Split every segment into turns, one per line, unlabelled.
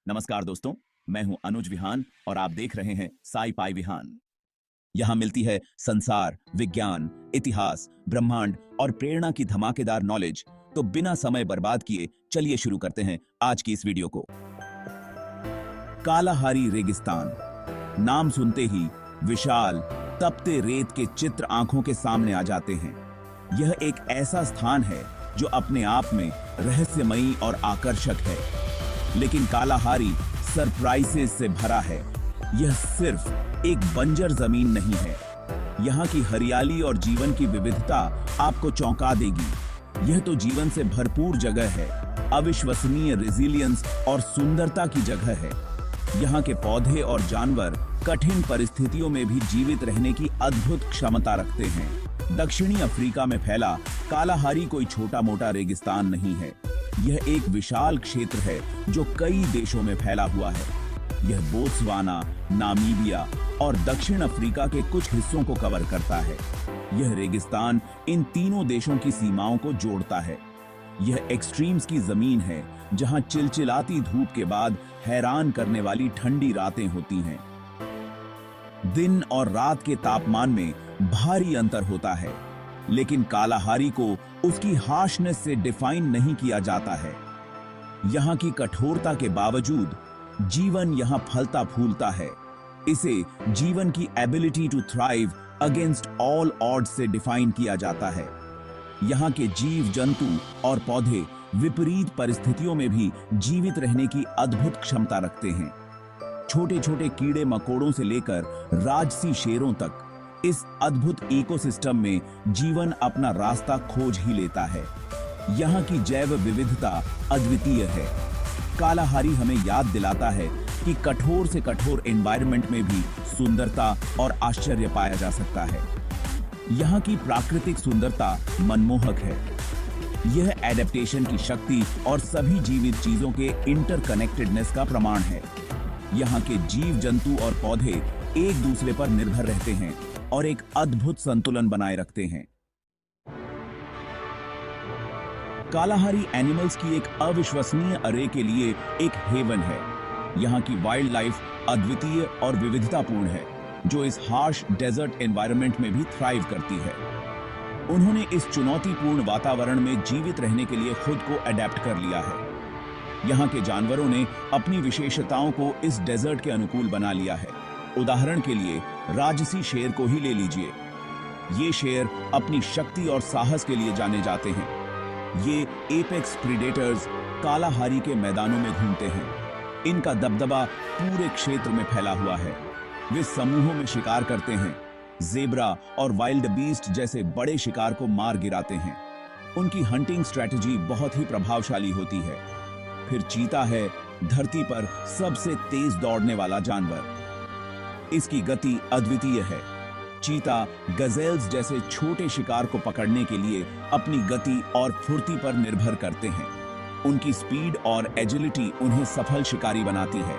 नमस्कार दोस्तों, मैं हूं अनुज विहान और आप देख रहे हैं साई पाई विहान। यहां मिलती है संसार, विज्ञान, इतिहास, ब्रह्मांड और प्रेरणा की धमाकेदार नॉलेज। तो बिना समय बर्बाद किए चलिए शुरू करते हैं आज की इस वीडियो को। कालाहारी रेगिस्तान। नाम सुनते ही विशाल तपते रेत के चित्र आंखों के सामने आ जाते हैं। यह एक ऐसा स्थान है जो अपने आप में रहस्यमयी और आकर्षक है, लेकिन कालाहारी सरप्राइजेस से भरा है। यह सिर्फ एक बंजर जमीन नहीं है। यहाँ की हरियाली और जीवन की विविधता आपको चौंका देगी। यह तो जीवन से भरपूर जगह है, अविश्वसनीय रेजिलियंस और सुंदरता की जगह है। यहाँ के पौधे और जानवर कठिन परिस्थितियों में भी जीवित रहने की अद्भुत क्षमता रखते हैं। दक्षिणी अफ्रीका में फैला कालाहारी कोई छोटा मोटा रेगिस्तान नहीं है। यह एक विशाल क्षेत्र है जो कई देशों में फैला हुआ है। यह बोत्सवाना, नामीबिया और दक्षिण अफ्रीका के कुछ हिस्सों को कवर करता है। यह रेगिस्तान इन तीनों देशों की सीमाओं को जोड़ता है। यह एक्सट्रीम्स की जमीन है जहां चिलचिलाती धूप के बाद हैरान करने वाली ठंडी रातें होती हैं। दिन और रात के तापमान में भारी अंतर होता है, लेकिन कालाहारी को उसकी हार्शनेस से डिफाइन नहीं किया जाता है। यहाँ की कठोरता के बावजूद जीवन यहाँ फलता फूलता है। इसे जीवन की ability to thrive against all odds से डिफाइन किया जाता है। यहाँ के जीव जंतु और पौधे विपरीत परिस्थितियों में भी जीवित रहने की अद्भुत क्षमता रखते हैं। छोटे छोटे कीड़े मकोड़ों से लेकर राजसी शेरों तक इस अद्भुत इकोसिस्टम में जीवन अपना रास्ता खोज ही लेता है। यहाँ की जैव विविधता अद्वितीय है। कालाहारी हमें याद दिलाता है कि कठोर से कठोर एनवायरनमेंट में भी सुंदरता और आश्चर्य पाया जा सकता है। यहाँ की प्राकृतिक सुंदरता मनमोहक है। यह एडेप्टेशन की शक्ति और सभी जीवित चीजों के इंटरकनेक्टेडनेस का प्रमाण है। यहाँ के जीव जंतु और पौधे एक दूसरे पर निर्भर रहते हैं और एक अद्भुत संतुलन बनाए रखते हैं। कालाहारी एनिमल्स की एक अविश्वसनीय अरे के लिए एक हेवन है। यहाँ की वाइल्ड लाइफ अद्वितीय और विविधतापूर्ण है, जो इस हार्श डेजर्ट एनवायरनमेंट में भी थ्राइव करती है। उन्होंने इस चुनौतीपूर्ण वातावरण में जीवित रहने के लिए खुद को अडेप्ट कर लिया है। यहाँ के जानवरों ने अपनी विशेषताओं को इस डेजर्ट के अनुकूल बना लिया है। उदाहरण के लिए राजसी शेर को ही ले लीजिए। ये शेर अपनी शक्ति और साहस के लिए जाने जाते हैं। ये एपेक्स प्रीडेटर्स कालाहारी के मैदानों में घूमते हैं। इनका दबदबा पूरे क्षेत्र में फैला हुआ है। वे समूहों में शिकार करते हैं। जेब्रा और वाइल्ड बीस्ट जैसे बड़े शिकार को मार गिराते हैं। उनकी हंटिंग स्ट्रैटेजी बहुत ही प्रभावशाली होती है। फिर चीता है धरती पर सबसे तेज दौड़ने वाला जानवर। इसकी गति अद्वितीय है। चीता गजेल्स जैसे छोटे शिकार को पकड़ने के लिए अपनी गति और फुर्ती पर निर्भर करते हैं। उनकी स्पीड और एजिलिटी उन्हें सफल शिकारी बनाती है।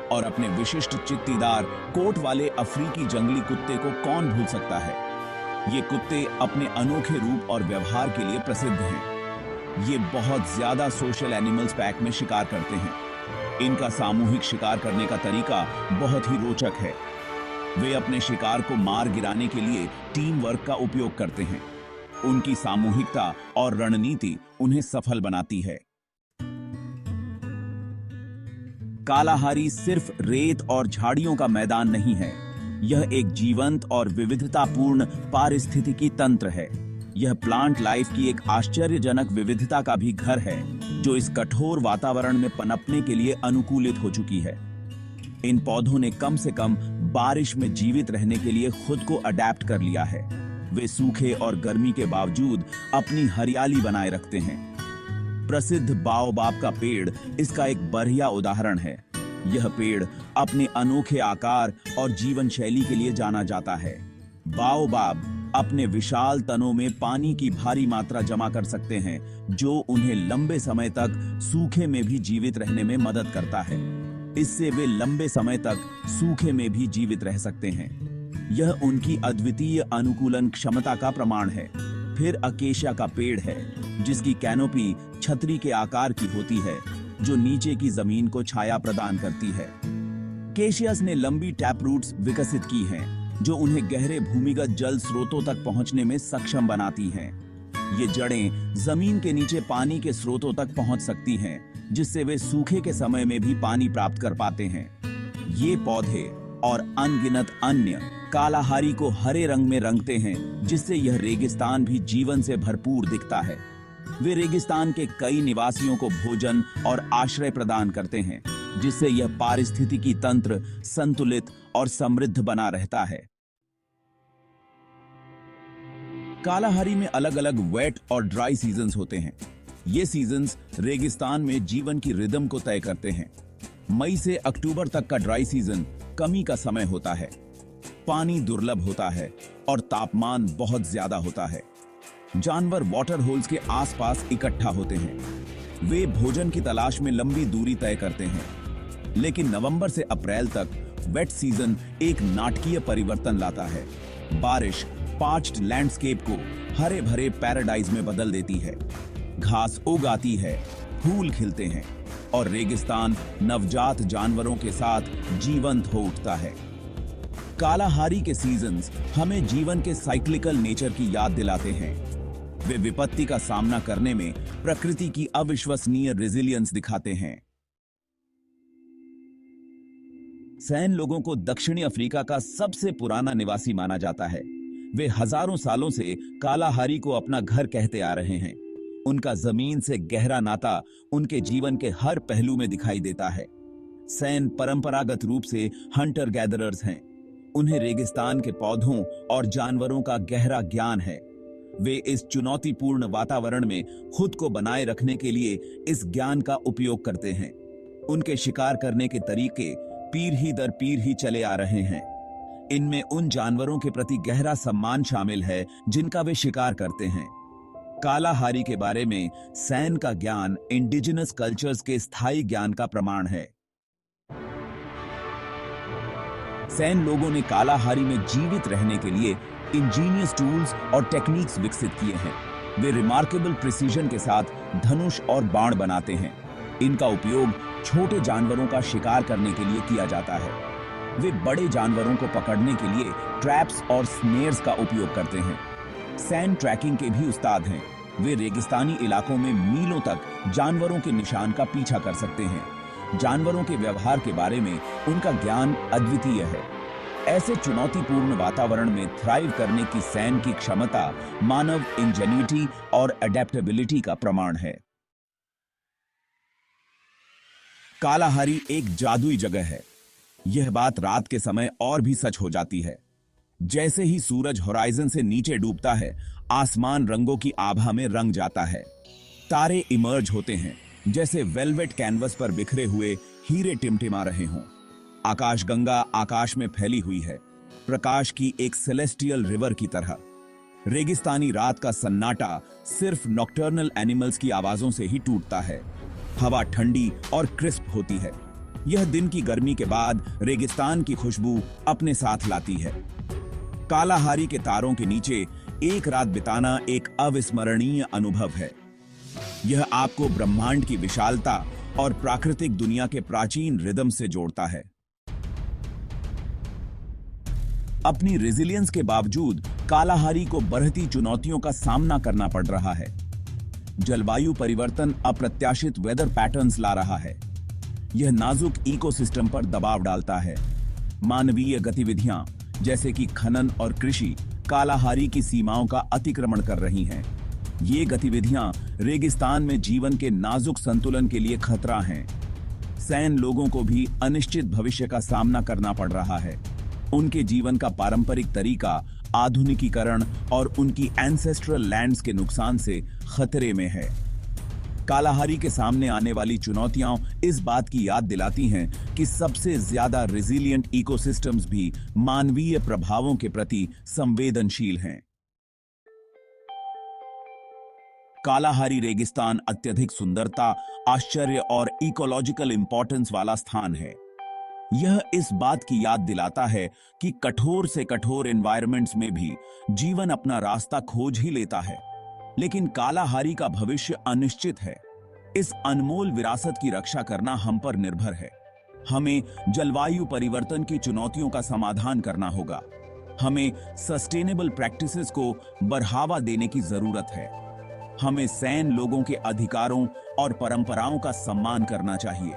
और अपने विशिष्ट चित्तीदार कोट वाले अफ्रीकी जंगली कुत्ते को कौन भूल सकता है। ये कुत्ते अपने अनोखे रूप और व्यवहार के लिए प्रसिद्ध हैं। ये बहुत ज्यादा सोशल एनिमल्स पैक में शिकार करते हैं। इनका सामूहिक शिकार करने का तरीका बहुत ही रोचक है। वे अपने शिकार को मार गिराने के लिए टीम वर्क का उपयोग करते हैं। उनकी सामूहिकता और रणनीति उन्हें सफल बनाती है। कालाहारी सिर्फ रेत और झाड़ियों का मैदान नहीं है। यह एक जीवंत और विविधतापूर्ण पारिस्थितिकी तंत्र है। यह प्लांट लाइफ की एक आश्चर्यजनक विविधता का भी घर है, जो इस कठोर वातावरण में पनपने के लिए अनुकूलित हो चुकी है। इन पौधों ने कम से कम बारिश में जीवित रहने के लिए खुद को अडेप्ट कर लिया है। वे सूखे और गर्मी के बावजूद अपनी हरियाली बनाए रखते हैं। प्रसिद्ध बाओबाब का पेड़ इसका एक बढ़िया उदाहरण है। यह पेड़ अपने अनोखे आकार और जीवन शैली के लिए जाना जाता है। बाओबाब अपने विशाल तनों में पानी की भारी मात्रा जमा कर सकते हैं, जो उन्हें लंबे समय तक सूखे में भी जीवित रहने में मदद करता है। इससे वे लंबे समय तक सूखे में भी जीवित रह सकते हैं। यह उनकी अद्वितीय अनुकूलन क्षमता का प्रमाण है। फिर अकेशिया का पेड़ है, जिसकी कैनोपी छतरी के आकार की होती है। जो नीचे की जमीन को छाया प्रदान करती है। केशियस ने लंबी टैप रूट्स विकसित की हैं, जो उन्हें गहरे भूमिगत जल स्रोतों तक पहुंचने में सक्षम बनाती हैं। ये जड़ें जमीन के नीचे पानी के स्रोतों तक पहुंच सकती हैं, जिससे वे सूखे के समय में भी पानी प्राप्त कर पाते हैं। ये पौधे और अनगिनत अन्य कालाहारी को हरे रंग में रंगते हैं, जिससे यह रेगिस्तान भी जीवन से भरपूर दिखता है। वे रेगिस्तान के कई निवासियों को भोजन और आश्रय प्रदान करते हैं, जिससे यह पारिस्थितिकी तंत्र संतुलित और समृद्ध बना रहता है। कालाहारी में अलग अलग वेट और ड्राई सीजन्स होते हैं। ये सीजन्स रेगिस्तान में जीवन की रिदम को तय करते हैं। मई से अक्टूबर तक का ड्राई सीजन कमी का समय होता है। पानी दुर्लभ होता है और तापमान बहुत ज्यादा होता है। जानवर वाटर होल्स के आसपास इकट्ठा होते हैं। वे भोजन की तलाश में लंबी दूरी तय करते हैं। लेकिन नवंबर से अप्रैल तक वेट सीजन एक नाटकीय परिवर्तन लाता है। बारिश पार्च्ड लैंडस्केप को हरे भरे पैराडाइज में बदल देती है। घास उग आती है, फूल खिलते हैं और रेगिस्तान नवजात जानवरों के साथ जीवंत हो उठता है। कालाहारी के सीजन्स हमें जीवन के साइक्लिकल नेचर की याद दिलाते हैं। वे विपत्ति का सामना करने में प्रकृति की अविश्वसनीय रेजिलियंस दिखाते हैं। सैन लोगों को दक्षिणी अफ्रीका का सबसे पुराना निवासी माना जाता है। वे हजारों सालों से कालाहारी को अपना घर कहते आ रहे हैं। उनका जमीन से गहरा नाता उनके जीवन के हर पहलू में दिखाई देता है। सैन परंपरागत रूप से हंटर गैदरर्स हैं। उन्हें रेगिस्तान के पौधों और जानवरों का गहरा ज्ञान है। वे इस चुनौतीपूर्ण वातावरण में खुद को बनाए रखने के लिए इस ज्ञान का उपयोग करते हैं। उनके शिकार करने के तरीके पीढ़ी दर पीढ़ी चले आ रहे हैं। इनमें उन जानवरों के प्रति गहरा सम्मान शामिल है जिनका वे शिकार करते हैं। कालाहारी के बारे में सैन का ज्ञान इंडिजिनस कल्चर्स के स्थायी ज्ञान का प्रमाण है। सैन लोगों ने कालाहारी में जीवित रहने के लिए इंजीनियस टूल्स और टेक्निक्स विकसित किए हैं। वे रिमार्केबल प्रिसीजन के साथ धनुष और बाण बनाते हैं। इनका उपयोग छोटे जानवरों का शिकार करने के लिए किया जाता है। वे बड़े जानवरों को पकड़ने के लिए ट्रैप्स और स्नेयर्स का उपयोग करते हैं। सैन ट्रैकिंग के भी उस्ताद हैं। वे रेगिस्तानी इलाकों में मीलों तक जानवरों के निशान का पीछा कर सकते हैं। जानवरों के व्यवहार के बारे में उनका ज्ञान अद्वितीय है। ऐसे चुनौतीपूर्ण वातावरण में थ्राइव करने की सैन की क्षमता मानव इंजेन्युइटी और अडेप्टेबिलिटी का प्रमाण है। कालाहारी एक जादुई जगह है। यह बात रात के समय और भी सच हो जाती है। जैसे ही सूरज होराइजन से नीचे डूबता है, आसमान रंगों की आभा में रंग जाता है। तारे इमर्ज होते हैं, जैसे वेलवेट कैनवस पर बिखरे हुए हीरे टिमटिमा रहे हों। आकाशगंगा आकाश में फैली हुई है, प्रकाश की एक सेलेस्टियल रिवर की तरह। रेगिस्तानी रात का सन्नाटा सिर्फ नॉकटर्नल एनिमल्स की आवाजों से ही टूटता है। हवा ठंडी और क्रिस्प होती है। यह दिन की गर्मी के बाद रेगिस्तान की खुशबू अपने साथ लाती है। कालाहारी के तारों के नीचे एक रात बिताना एक अविस्मरणीय अनुभव है। यह आपको ब्रह्मांड की विशालता और प्राकृतिक दुनिया के प्राचीन रिदम से जोड़ता है। अपनी रेजिलियंस के बावजूद कालाहारी को बढ़ती चुनौतियों का सामना करना पड़ रहा है। जलवायु परिवर्तन अप्रत्याशित वेदर पैटर्न्स ला रहा है। यह नाजुक इकोसिस्टम पर दबाव डालता है। मानवीय गतिविधियां जैसे कि खनन और कृषि कालाहारी की सीमाओं का अतिक्रमण कर रही हैं। ये गतिविधियां रेगिस्तान में जीवन के नाजुक संतुलन के लिए खतरा हैं। सैन लोगों को भी अनिश्चित भविष्य का सामना करना पड़ रहा है। उनके जीवन का पारंपरिक तरीका आधुनिकीकरण और उनकी एंसेस्ट्रल लैंड्स के नुकसान से खतरे में है। कालाहारी के सामने आने वाली चुनौतियां इस बात की याद दिलाती हैं कि सबसे ज्यादा रेजिलिएंट इकोसिस्टम्स भी मानवीय प्रभावों के प्रति संवेदनशील हैं। कालाहारी रेगिस्तान अत्यधिक सुंदरता, आश्चर्य और इकोलॉजिकल इंपॉर्टेंस वाला स्थान है। यह इस बात की याद दिलाता है कि कठोर से कठोर एनवायरनमेंट्स में भी जीवन अपना रास्ता खोज ही लेता है। लेकिन कालाहारी का भविष्य अनिश्चित है। इस अनमोल विरासत की रक्षा करना हम पर निर्भर है। हमें जलवायु परिवर्तन की चुनौतियों का समाधान करना होगा। हमें सस्टेनेबल प्रैक्टिसेस को बढ़ावा देने की जरूरत है। हमें सैन लोगों के अधिकारों और परंपराओं का सम्मान करना चाहिए।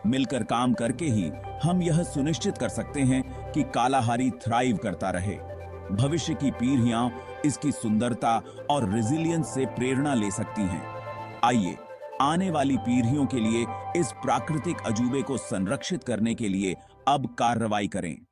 मिलकर काम करके ही हम यह सुनिश्चित कर सकते हैं कि कालाहारी थ्राइव करता रहे। भविष्य की पीढ़ियां इसकी सुंदरता और रेजिलियंस से प्रेरणा ले सकती हैं। आइए आने वाली पीढ़ियों के लिए इस प्राकृतिक अजूबे को संरक्षित करने के लिए अब कार्रवाई करें।